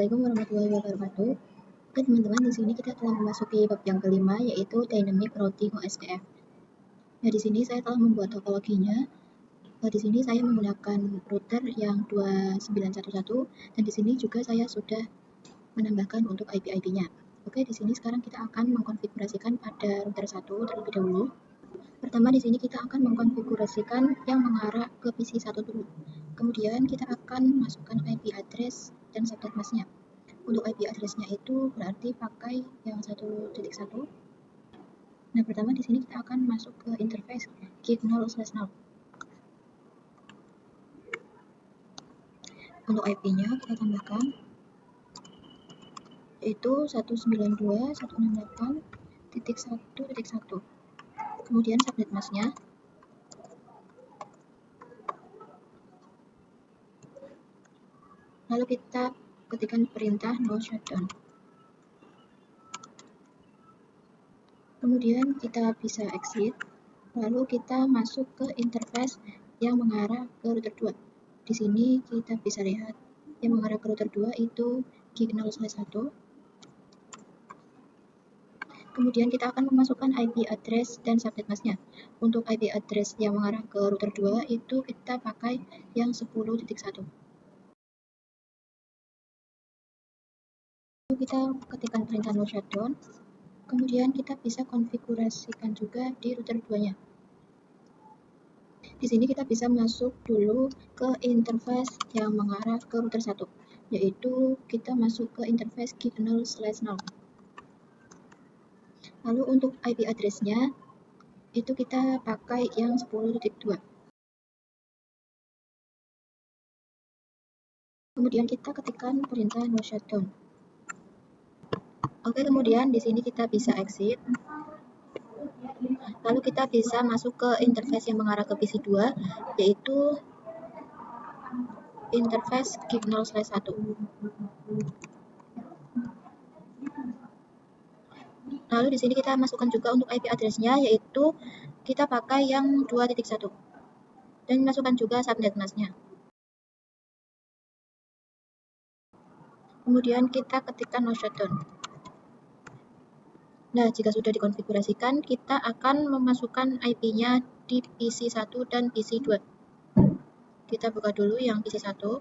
Assalamualaikum warahmatullahi wabarakatuh. Oke teman-teman, di sini kita telah memasuki bab yang kelima, yaitu Dynamic Routing OSPF. Nah, di sini saya telah membuat topologinya. Di sini saya menggunakan router yang 2911 dan di sini juga saya sudah menambahkan untuk IP-nya. Oke, di sini sekarang kita akan mengkonfigurasikan pada router 1 terlebih dahulu. Pertama, di sini kita akan mengkonfigurasikan yang mengarah ke PC 1 dulu. Kemudian kita akan masukkan IP address dan subnet masknya. Untuk IP address-nya itu berarti pakai yang 1.1. Nah, pertama di sini kita akan masuk ke interface gig 0/0. Untuk IP-nya kita tambahkan yaitu 192.168.1.1. Kemudian subnet masknya lalu kita ketikkan perintah no shutdown. Kemudian kita bisa exit, lalu kita masuk ke interface yang mengarah ke router 2. Di sini kita bisa lihat yang mengarah ke router 2 itu gig 0/1. Kemudian kita akan memasukkan IP address dan subnet masknya. Untuk IP address yang mengarah ke router 2 itu kita pakai yang 10.1. Kita ketikkan perintah no shutdown. Kemudian kita bisa konfigurasikan juga di router 2-nya. Di sini kita bisa masuk dulu ke interface yang mengarah ke router 1, yaitu kita masuk ke interface gig 0/0. Lalu untuk IP address-nya itu kita pakai yang 10.2. Kemudian kita ketikkan perintah no shutdown. Oke, kemudian di sini kita bisa exit. Lalu kita bisa masuk ke interface yang mengarah ke PC 2, yaitu interface gig 0/1. Lalu di sini kita masukkan juga untuk IP address-nya, yaitu kita pakai yang 2.1 dan masukkan juga subnet masknya. Kemudian kita ketikkan no shutdown. Nah, jika sudah dikonfigurasikan, kita akan memasukkan IP-nya di PC 1 dan PC 2. Kita buka dulu yang PC 1.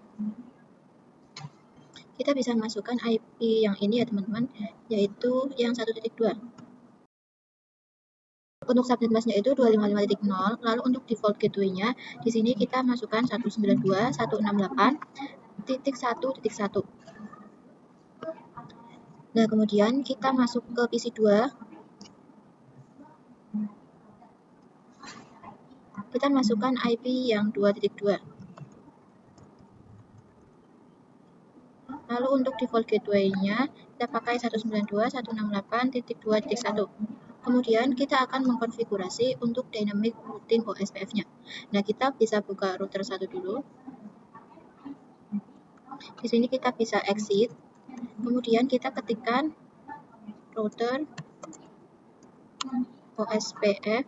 Kita bisa masukkan IP yang ini ya teman-teman, yaitu yang 1.2. Untuk subnet masknya itu 255.0, lalu untuk default gateway-nya di sini kita masukkan 192.168.1.1. Nah, kemudian kita masuk ke PC 2. Kita masukkan IP yang 2.2. Lalu untuk default gateway-nya kita pakai 192.168.2.1. Kemudian kita akan mengkonfigurasi untuk dynamic routing OSPF-nya. Nah, kita bisa buka router 1 dulu. Di sini kita bisa exit. Kemudian kita ketikkan router OSPF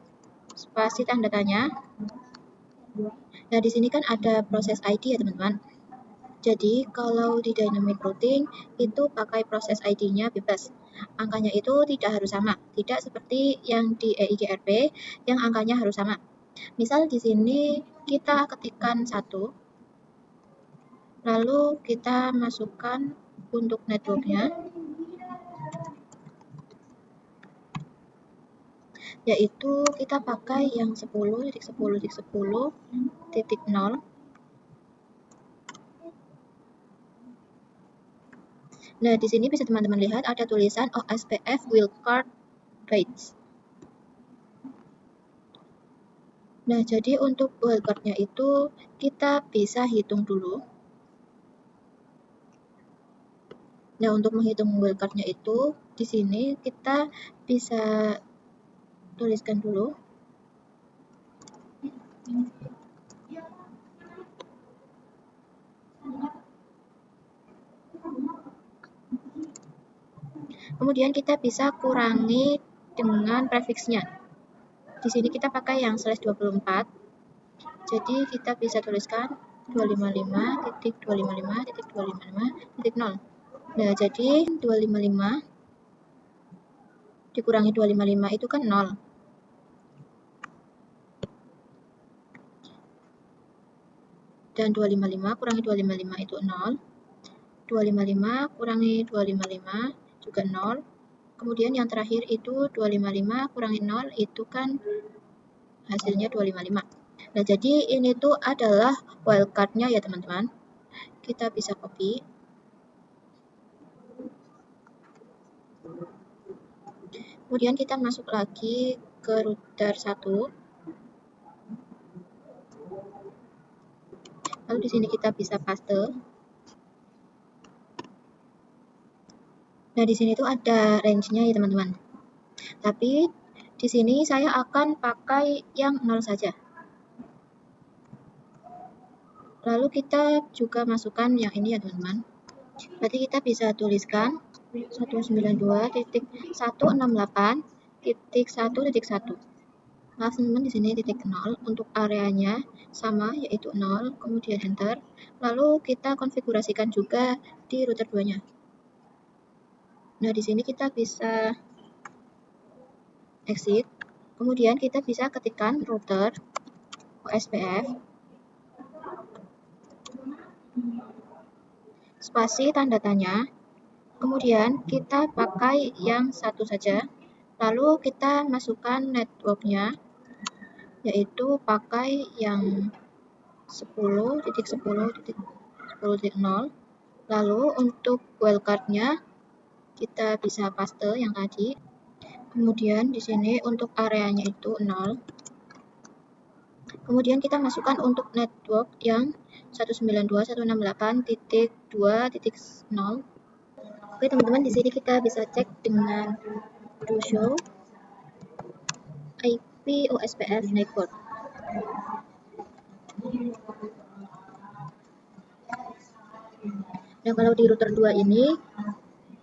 spasi tanda tanya. Nah, di sini kan ada proses ID ya teman-teman. Jadi kalau di dynamic routing itu pakai proses ID-nya bebas. Angkanya itu tidak harus sama, tidak seperti yang di EIGRP yang angkanya harus sama. Misal di sini kita ketikkan 1, lalu kita masukkan untuk networknya, yaitu kita pakai yang 10.10.10.0. Nah, di sini bisa teman-teman lihat ada tulisan OSPF wildcard rates. Nah, jadi untuk wildcard-nya itu kita bisa hitung dulu. Nah, untuk menghitung wildcard-nya itu di sini kita bisa tuliskan dulu. Kemudian kita bisa kurangi dengan prefixnya. Di sini kita pakai yang /24. Jadi kita bisa tuliskan 255.255.255.0. Nah, jadi 255 dikurangi 255 itu kan 0. Dan 255 kurangi 255 itu 0. 255 kurangi 255 juga 0. Kemudian yang terakhir itu 255 kurangi 0 itu kan hasilnya 255. Nah, jadi ini tuh adalah wildcard-nya ya teman-teman. Kita bisa copy. Kemudian kita masuk lagi ke router 1. Lalu di sini kita bisa paste. Nah, di sini tuh ada range-nya ya teman-teman. Tapi di sini saya akan pakai yang 0 saja. Lalu kita juga masukkan yang ini ya teman-teman. Berarti kita bisa tuliskan 192.168.1.1. Maaf teman-teman, di sini titik 0 untuk areanya sama yaitu 0, kemudian enter. Lalu kita konfigurasikan juga di router 2-nya. Nah, di sini kita bisa exit. Kemudian kita bisa ketikkan router OSPF spasi tanda tanya. Kemudian kita pakai yang satu saja. Lalu kita masukkan networknya, yaitu pakai yang 10.10.10.0. Lalu untuk wildcard-nya kita bisa paste yang tadi. Kemudian di sini untuk areanya itu 0. Kemudian kita masukkan untuk network yang 192.168.2.0. Oke teman-teman, di sini kita bisa cek dengan do show IP OSPF network. Nah, kalau di router 2 ini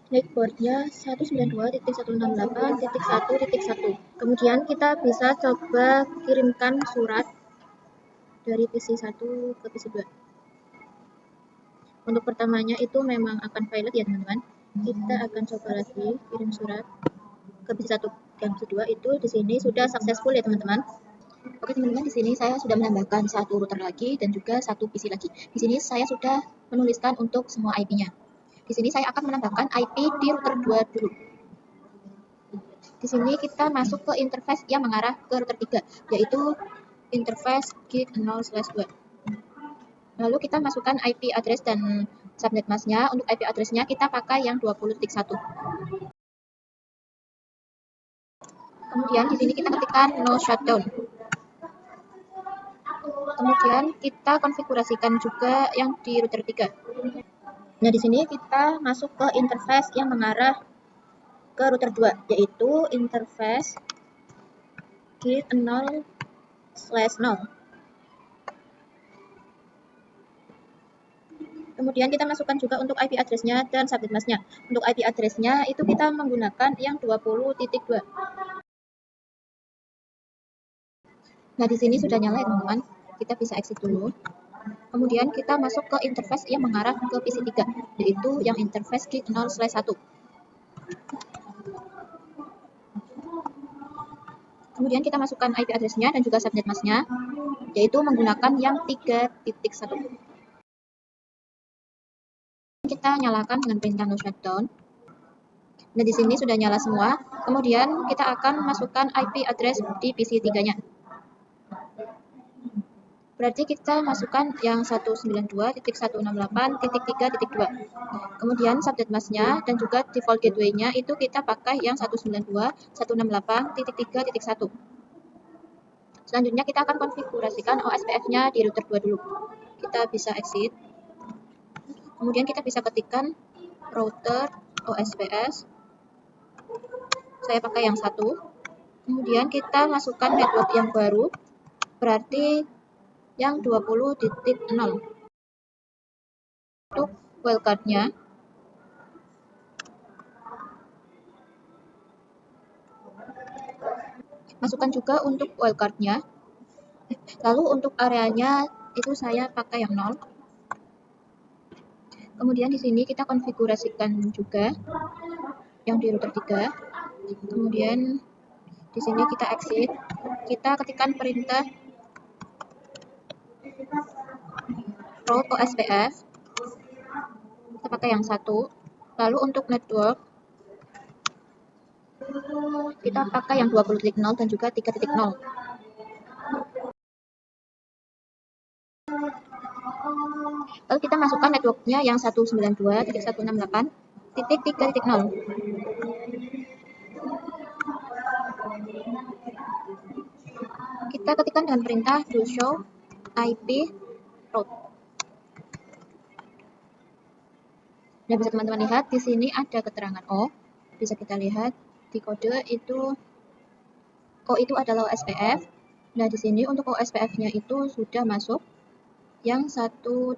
networknya 192.168.1.1. Kemudian kita bisa coba kirimkan surat dari PC 1 ke PC 2. Untuk pertamanya itu memang akan pilot ya teman-teman. Kita akan coba lagi kirim surat ke PC 1 dan PC 2 itu di sini sudah successful ya teman-teman. Oke teman-teman, di sini saya sudah menambahkan satu router lagi dan juga satu PC lagi. Di sini saya sudah menuliskan untuk semua IP-nya. Di sini saya akan menambahkan IP di router 2 dulu. Di sini kita masuk ke interface yang mengarah ke router 3, yaitu interface gig 0/2. Lalu kita masukkan IP address dan subnet mask-nya. Untuk IP address-nya kita pakai yang 20.1. Kemudian di sini kita ketikkan no shutdown. Kemudian kita konfigurasikan juga yang di router 3. Nah, di sini kita masuk ke interface yang mengarah ke router 2, yaitu interface gig 0/0. Kemudian kita masukkan juga untuk IP address-nya dan subnet mask-nya. Untuk IP address-nya itu kita menggunakan yang 20.2. Nah, di sini sudah nyala ya teman-teman. Kita bisa exit dulu. Kemudian kita masuk ke interface yang mengarah ke PC 3, yaitu yang interface gig 0/1. Kemudian kita masukkan IP address-nya dan juga subnet mask-nya, yaitu menggunakan yang 3.1. Kita nyalakan dengan perintah no shutdown. Nah, di sini sudah nyala semua. Kemudian kita akan masukkan IP address di PC 3-nya. Berarti kita masukkan yang 192.168.3.2. Kemudian subnet mask-nya dan juga default gateway-nya itu kita pakai yang 192.168.3.1. Selanjutnya kita akan konfigurasikan OSPF-nya di router 2 dulu. Kita bisa exit. Kemudian kita bisa ketikkan router OSPF. Saya pakai yang 1. Kemudian kita masukkan network yang baru, berarti yang 20.0. Untuk wildcard-nya, masukkan juga untuk wildcard-nya. Lalu untuk areanya itu saya pakai yang 0. Kemudian di sini kita konfigurasikan juga yang di router 3. Kemudian di sini kita exit, kita ketikkan perintah route OSPF, kita pakai yang 1. Lalu untuk network kita pakai yang 20.0 dan juga 3.0. Lalu kita masukkan networknya yang 192.168.3.0. Kita ketikkan dengan perintah do show IP route. Nah, bisa teman-teman lihat di sini ada keterangan O. Bisa kita lihat di kode itu O itu adalah OSPF. Nah, di sini untuk OSPF-nya itu sudah masuk yang 1.0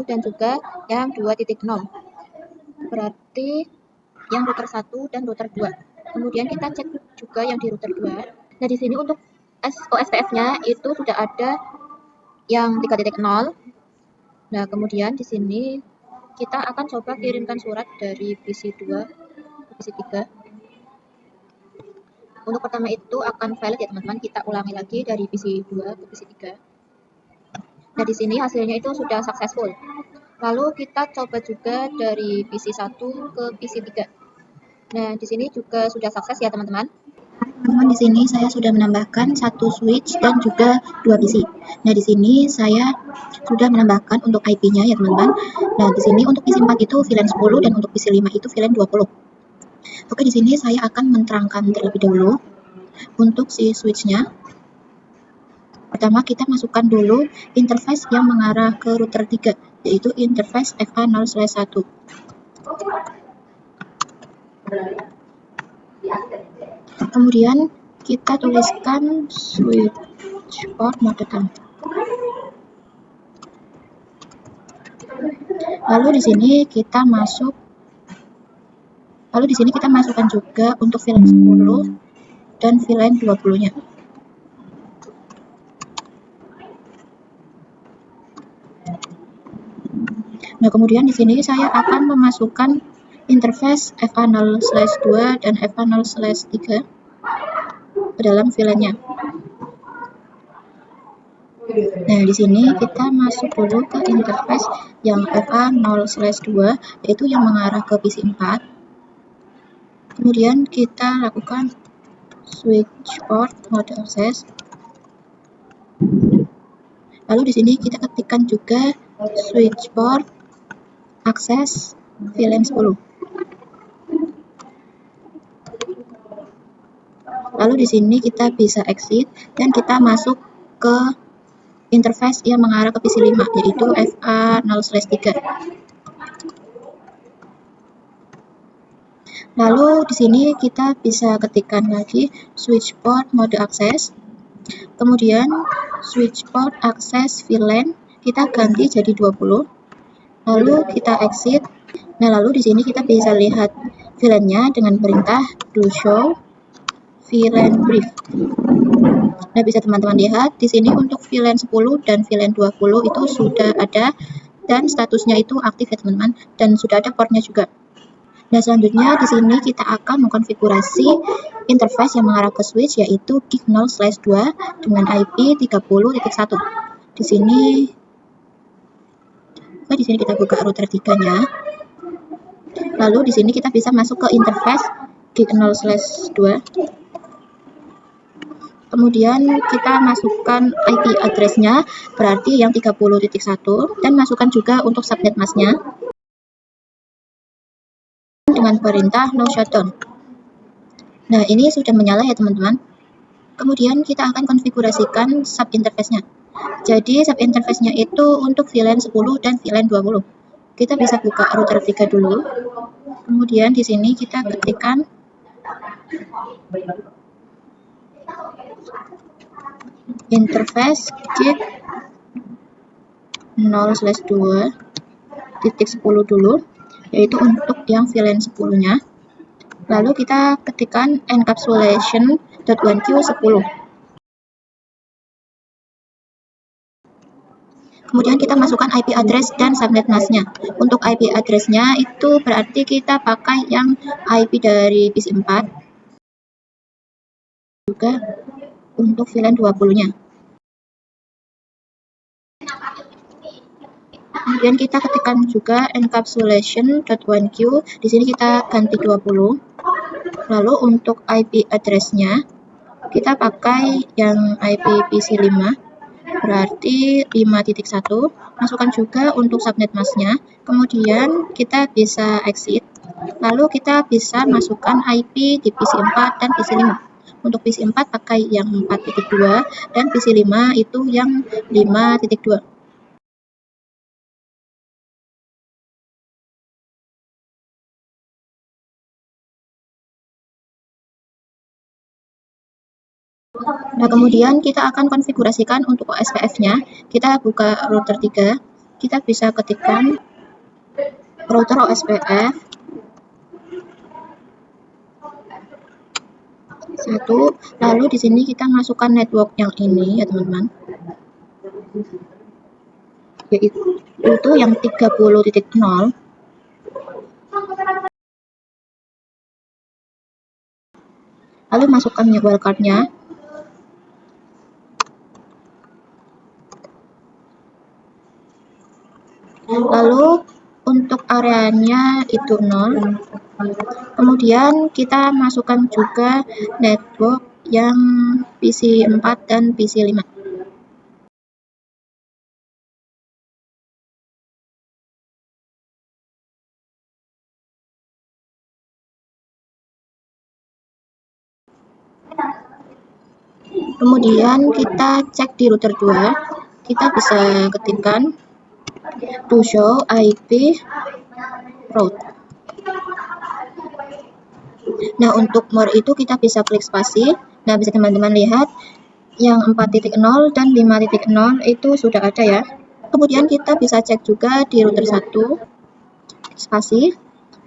dan juga yang 2.0. Berarti yang router 1 dan router 2. Kemudian kita cek juga yang di router 2. Nah, di sini untuk OSPF-nya itu sudah ada yang 3.0. Nah, kemudian di sini kita akan coba kirimkan surat dari PC 2 ke PC 3. Untuk pertama itu akan valid ya teman-teman, kita ulangi lagi dari PC 2 ke PC 3. Nah, di sini hasilnya itu sudah successful. Lalu kita coba juga dari PC 1 ke PC 3. Nah, di sini juga sudah sukses ya teman-teman. Teman-teman, di sini saya sudah menambahkan 1 switch dan juga 2 PC. Nah, di sini saya sudah menambahkan untuk IP-nya ya teman-teman. Nah, di sini untuk PC 4 itu VLAN 10 dan untuk PC 5 itu VLAN 20. Oke, di sini saya akan menerangkan terlebih dahulu untuk si switch-nya. Pertama, kita masukkan dulu interface yang mengarah ke router 3, yaitu interface FA0/1. Kemudian kita tuliskan switch port mode down. Lalu di sini kita masukkan juga untuk VLAN 10 dan VLAN 20-nya. Nah, kemudian di sini saya akan memasukkan interface FA0/2 dan FA0/3 ke dalam VLAN-nya. Nah, di sini kita masuk dulu ke interface yang FA0/2, yaitu yang mengarah ke PC 4. Kemudian kita lakukan switch port mode access. Lalu di sini kita ketikkan juga switch port access VLAN 10. Lalu di sini kita bisa exit dan kita masuk ke interface yang mengarah ke PC 5, yaitu FA0/3. Lalu di sini kita bisa ketikkan lagi switch port mode access. Kemudian switch port access VLAN kita ganti jadi 20. Lalu kita exit. Nah, lalu di sini kita bisa lihat VLAN-nya dengan perintah do show VLAN brief. Nah, bisa teman-teman lihat di sini untuk VLAN 10 dan VLAN 20 itu sudah ada dan statusnya itu aktif ya teman-teman, dan sudah ada portnya juga. Nah, selanjutnya di sini kita akan mengkonfigurasi interface yang mengarah ke switch, yaitu gig 0/2 dengan IP 30.1. Di sini kita buka router 3-nya. Lalu di sini kita bisa masuk ke interface gig 0/2. Kemudian kita masukkan IP address-nya, berarti yang 30.1, dan masukkan juga untuk subnet mask-nya dengan perintah no shutdown. Nah, ini sudah menyala ya teman-teman. Kemudian kita akan konfigurasikan sub interface-nya. Jadi sub interface-nya itu untuk VLAN 10 dan VLAN 20. Kita bisa buka router 3 dulu. Kemudian di sini kita ketikkan interface gig 0/2.10 dulu, yaitu untuk yang VLAN 10-nya. Lalu kita ketikkan encapsulation.1q10. Kemudian kita masukkan IP address dan subnet masknya. Untuk IP address-nya itu berarti kita pakai yang IP dari PC 4, juga untuk VLAN 20-nya. Kemudian kita ketikkan juga encapsulation.1q. Di sini kita ganti 20. Lalu untuk IP address-nya kita pakai yang IP PC5, berarti 5.1. Masukkan juga untuk subnet masknya. Kemudian kita bisa exit. Lalu kita bisa masukkan IP di PC4 dan PC5. Untuk PC4 pakai yang 4.2 dan PC5 itu yang 5.2. Nah, kemudian kita akan konfigurasikan untuk OSPF-nya. Kita buka router 3. Kita bisa ketikkan router OSPF 1. Lalu di sini kita masukkan network yang ini ya teman-teman. Yaitu yang 30.0. Lalu masukkan wildcard-nya. Lalu untuk areanya itu 0. Kemudian kita masukkan juga network yang PC4 dan PC5. Kemudian kita cek di router 2. Kita bisa ketikkan to show IP route. Nah, untuk more itu kita bisa klik spasi. Nah, bisa teman-teman lihat yang 4.0 dan 5.0 itu sudah ada ya. Kemudian kita bisa cek juga di router 1 spasi.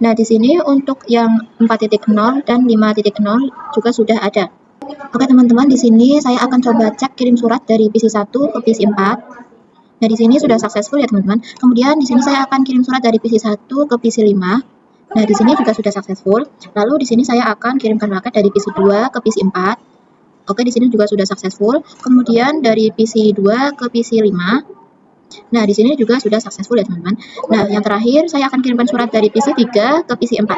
Nah, di sini untuk yang 4.0 dan 5.0 juga sudah ada. Oke teman-teman, di sini saya akan coba cek kirim surat dari PC1 ke PC4. Nah, di sini sudah successful ya teman-teman. Kemudian di sini saya akan kirim surat dari PC1 ke PC5. Nah, di sini juga sudah successful. Lalu di sini saya akan kirimkan paket dari PC2 ke PC4. Oke, di sini juga sudah successful. Kemudian dari PC2 ke PC5. Nah, di sini juga sudah successful ya teman-teman. Nah, yang terakhir saya akan kirimkan surat dari PC3 ke PC4.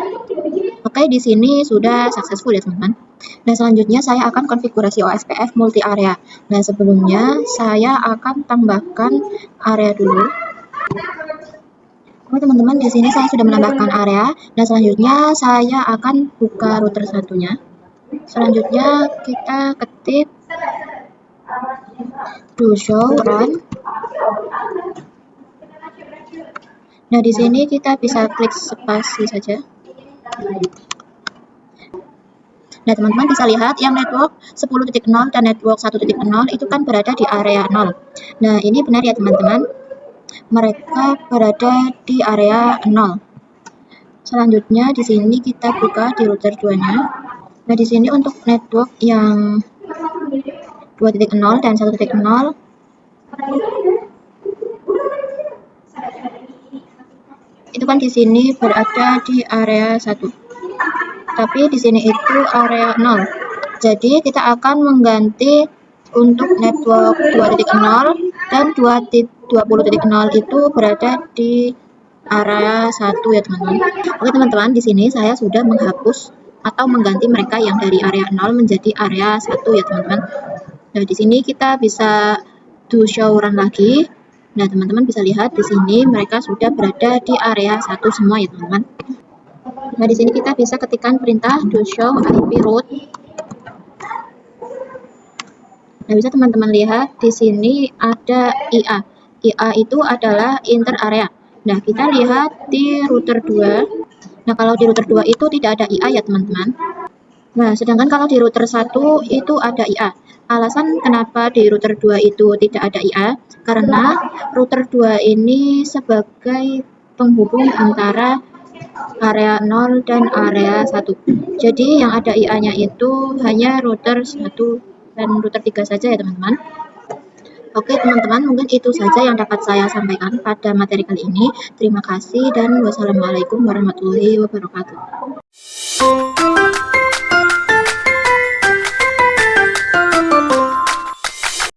Oke, di sini sudah successful ya teman-teman. Nah, selanjutnya saya akan konfigurasi OSPF multi area. Nah, sebelumnya saya akan tambahkan area dulu. Oke teman-teman, di sini saya sudah menambahkan area. Nah, selanjutnya saya akan buka router satunya. Selanjutnya kita ketik do show run. Nah, di sini kita bisa klik spasi saja. Nah, teman-teman bisa lihat yang network 10.0 dan network 1.0 itu kan berada di area 0. Nah, ini benar ya teman-teman. Mereka berada di area 0. Selanjutnya di sini kita buka di router 2-nya. Nah, di sini untuk network yang 2.0 dan 1.0 itu kan di sini berada di area 1. Tapi di sini itu area 0. Jadi kita akan mengganti untuk network 2.0 dan 20.0 itu berada di area 1 ya teman-teman. Oke teman-teman, di sini saya sudah menghapus atau mengganti mereka yang dari area 0 menjadi area 1 ya teman-teman. Nah, di sini kita bisa do show run lagi. Nah, teman-teman bisa lihat di sini mereka sudah berada di area 1 semua ya teman-teman. Nah, di sini kita bisa ketikkan perintah do show IP route. Nah, bisa teman-teman lihat di sini ada IA. IA itu adalah inter area. Nah, kita lihat di router 2. Nah, kalau di router 2 itu tidak ada IA ya teman-teman. Nah, sedangkan kalau di router 1 itu ada IA. Alasan kenapa di router 2 itu tidak ada IA, karena router 2 ini sebagai penghubung antara area 0 dan area 1. Jadi yang ada IA-nya itu hanya router 1 dan router 3 saja ya teman-teman. Oke teman-teman, mungkin itu saja yang dapat saya sampaikan pada materi kali ini. Terima kasih dan wassalamualaikum warahmatullahi wabarakatuh.